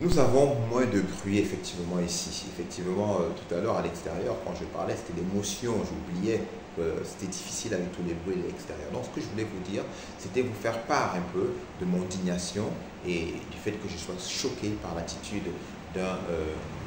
Nous avons moins de bruit effectivement ici. Effectivement, tout à l'heure à l'extérieur, quand je parlais, c'était l'émotion, j'oubliais que c'était difficile avec tous les bruits de l'extérieur. Donc ce que je voulais vous dire, c'était vous faire part un peu de mon indignation et du fait que je sois choqué par l'attitude d'un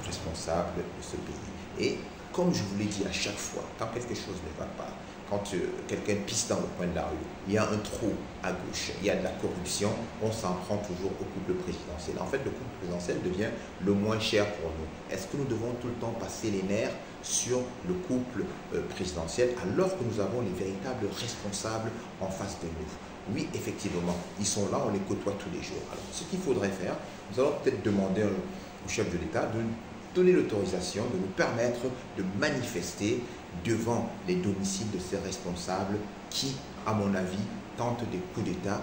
responsable de ce pays. Et comme je vous l'ai dit à chaque fois, quand quelque chose ne va pas, quand quelqu'un pisse dans le coin de la rue, il y a un trou à gauche, il y a de la corruption, on s'en prend toujours au couple présidentiel. En fait, le couple présidentiel devient le moins cher pour nous. Est-ce que nous devons tout le temps passer les nerfs sur le couple présidentiel alors que nous avons les véritables responsables en face de nous? Oui, effectivement, ils sont là, on les côtoie tous les jours. Alors, ce qu'il faudrait faire, nous allons peut-être demander au chef de l'État de donner l'autorisation de nous permettre de manifester devant les domiciles de ces responsables qui, à mon avis, tentent des coups d'État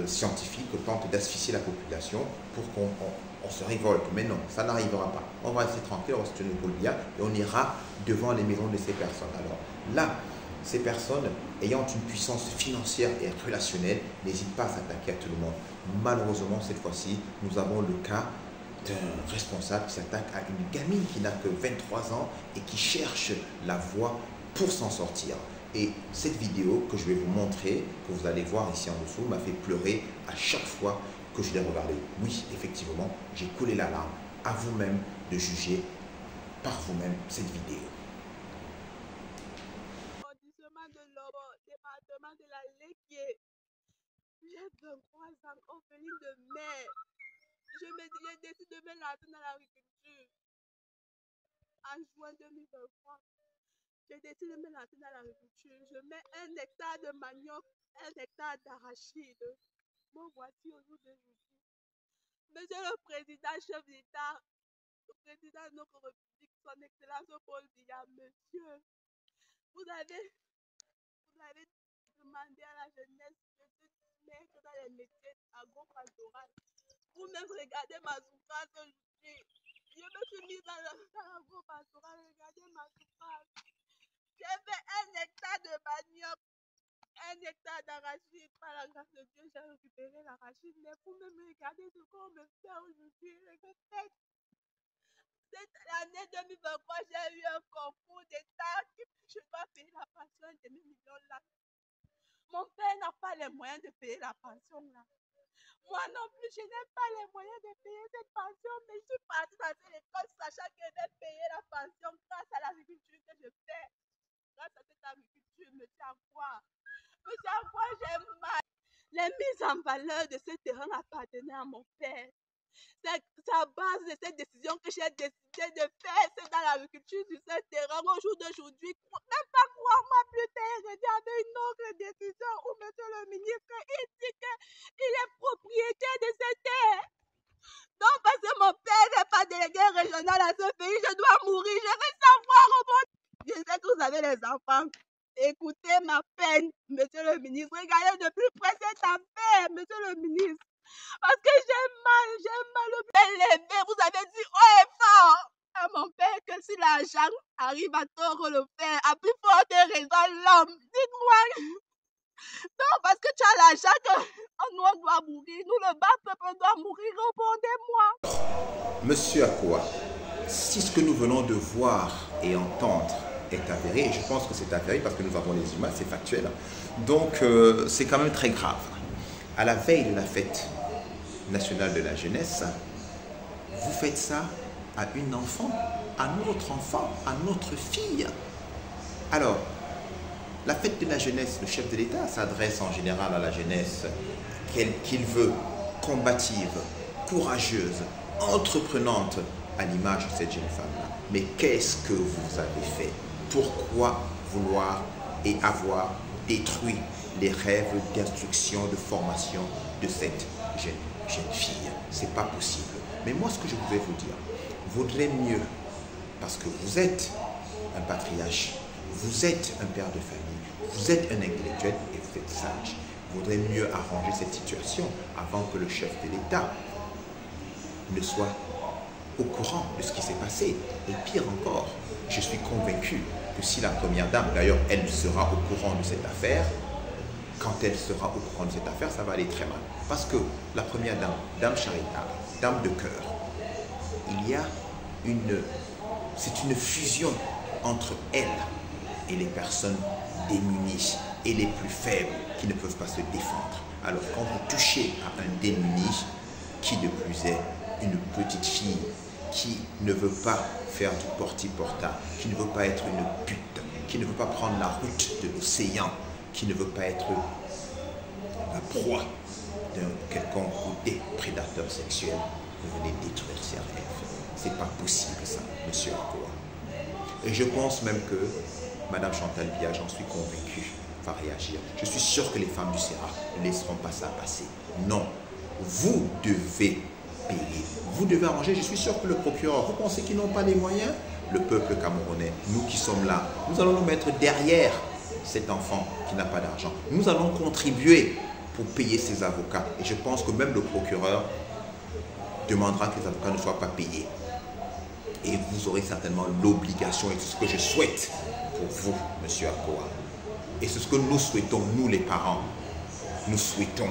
scientifiques, tentent d'asphyxier la population pour qu'on se révolte. Mais non, ça n'arrivera pas. On va rester tranquille, on va se tenir pour le bien et on ira devant les maisons de ces personnes. Alors là, ces personnes ayant une puissance financière et relationnelle n'hésitent pas à s'attaquer à tout le monde. Malheureusement, cette fois-ci, nous avons le cas d'un responsable qui s'attaque à une gamine qui n'a que 23 ans et qui cherche la voie pour s'en sortir. Et cette vidéo que je vais vous montrer, que vous allez voir ici en dessous, m'a fait pleurer à chaque fois que je l'ai regardée. Oui, effectivement, j'ai coulé la larme. À vous-même de juger par vous-même cette vidéo. Arrondissement de Lobo, département de la Léquier. J'ai 23 ans, orpheline de mère. J'ai décidé de me lancer dans l'agriculture. En juin 2023, j'ai décidé de me lancer dans l'agriculture. Je mets 1 hectare de manioc, 1 hectare d'arachide. Me voici au jour d'aujourd'hui. Monsieur le Président, chef d'État, le Président de notre République, son Excellence Paul Biya, monsieur, vous avez demandé à la jeunesse de se mettre dans les métiers agro-pastoraux. Vous-même regardez ma souffrance aujourd'hui. Je me suis mise dans l'agro-pastoral, regardez ma souffrance. J'ai fait 1 hectare de manioc, 1 hectare d'arachide. Par la grâce de Dieu, j'ai récupéré l'arachide. Mais vous-même regardez ce qu'on me fait aujourd'hui. Cette année 2023, j'ai eu un concours d'État qui je dois payer la pension de 1 million là. Mon père n'a pas les moyens de payer la pension là. Moi non plus, je n'ai pas les moyens de payer cette pension, mais je suis partie dans cette école sachant que je vais payer la pension grâce à l'agriculture que je fais. Grâce à cette agriculture, monsieur Akwa. Monsieur Akwa, j'ai mal. Les mises en valeur de ce terrain appartenaient à mon père. C'est à base de cette décision que j'ai décidé de faire dans l'agriculture sur ce terrain au jour d'aujourd'hui. Même pas 3 mois plus tard, je dis avec une autre décision où monsieur le ministre, il dit qu'il est propriétaire de cette terre. Donc parce que mon père n'est pas délégué régional à ce pays, je dois mourir. Je veux savoir au monde. Je sais que vous avez les enfants. Écoutez ma peine, monsieur le ministre. Regardez de plus près cette affaire, monsieur le ministre. Parce que j'ai mal au bien levé. Vous avez dit haut et fort à mon père que si l'argent arrive à tordre le fer, à plus forte raison l'homme. Dites-moi. Non, parce que tu as l'argent que nous on doit mourir. Nous, le bas peuple, on doit mourir. Répondez-moi. Monsieur Akwa, si ce que nous venons de voir et entendre est avéré, et je pense que c'est avéré parce que nous avons les humains, c'est factuel, donc c'est quand même très grave. À la veille de la fête nationale de la jeunesse, vous faites ça à une enfant, à notre fille. Alors, la fête de la jeunesse, le chef de l'État s'adresse en général à la jeunesse qu'il veut combative, courageuse, entreprenante, à l'image de cette jeune femme-là. Mais qu'est-ce que vous avez fait? Pourquoi vouloir et avoir détruit les rêves d'instruction, de formation de cette jeune fille? C'est pas possible. Mais moi, ce que je voudrais vous dire, vaudrait mieux, parce que vous êtes un patriarche, vous êtes un père de famille, vous êtes un intellectuel et vous êtes sage. Vaudrait mieux arranger cette situation avant que le chef de l'État ne soit au courant de ce qui s'est passé. Et pire encore, je suis convaincu que si la première dame, d'ailleurs elle sera au courant de cette affaire, quand elle sera au courant de cette affaire, ça va aller très mal. Parce que la première dame, dame charitable, dame de cœur, c'est une fusion entre elle et les personnes démunies et les plus faibles qui ne peuvent pas se défendre. Alors quand vous touchez à un démuni, qui de plus est une petite fille qui ne veut pas faire du porti-porta, qui ne veut pas être une pute, qui ne veut pas prendre la route de l'océan, qui ne veut pas être la proie d'un quelconque ou des prédateurs sexuels, vous venez détruire ses rêves. C'est pas possible ça, monsieur Akoa. Et je pense même que Madame Chantal Biya, j'en suis convaincu, va réagir. Je suis sûr que les femmes du CERA ne laisseront pas ça passer. Non, vous devez payer. Vous devez arranger. Je suis sûr que le procureur, vous pensez qu'ils n'ont pas les moyens? Le peuple camerounais, nous qui sommes là, nous allons nous mettre derrière cet enfant qui n'a pas d'argent. Nous allons contribuer pour payer ses avocats. Et je pense que même le procureur demandera que les avocats ne soient pas payés. Et vous aurez certainement l'obligation, et c'est ce que je souhaite pour vous, monsieur Akoa. Et c'est ce que nous souhaitons, nous les parents. Nous souhaitons.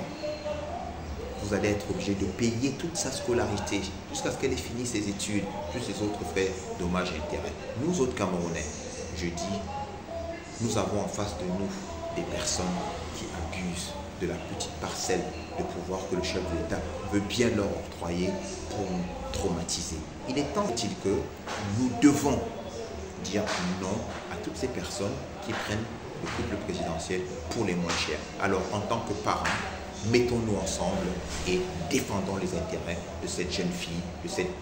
Vous allez être obligé de payer toute sa scolarité jusqu'à ce qu'elle ait fini ses études, plus les autres frais, dommages et intérêts. Nous autres Camerounais, je dis, nous avons en face de nous des personnes qui abusent de la petite parcelle de pouvoir que le chef de l'État veut bien leur octroyer pour nous traumatiser. Il est temps que nous devons dire non à toutes ces personnes qui prennent le couple présidentiel pour les moins chers. Alors, en tant que parents, mettons-nous ensemble et défendons les intérêts de cette jeune fille, de cette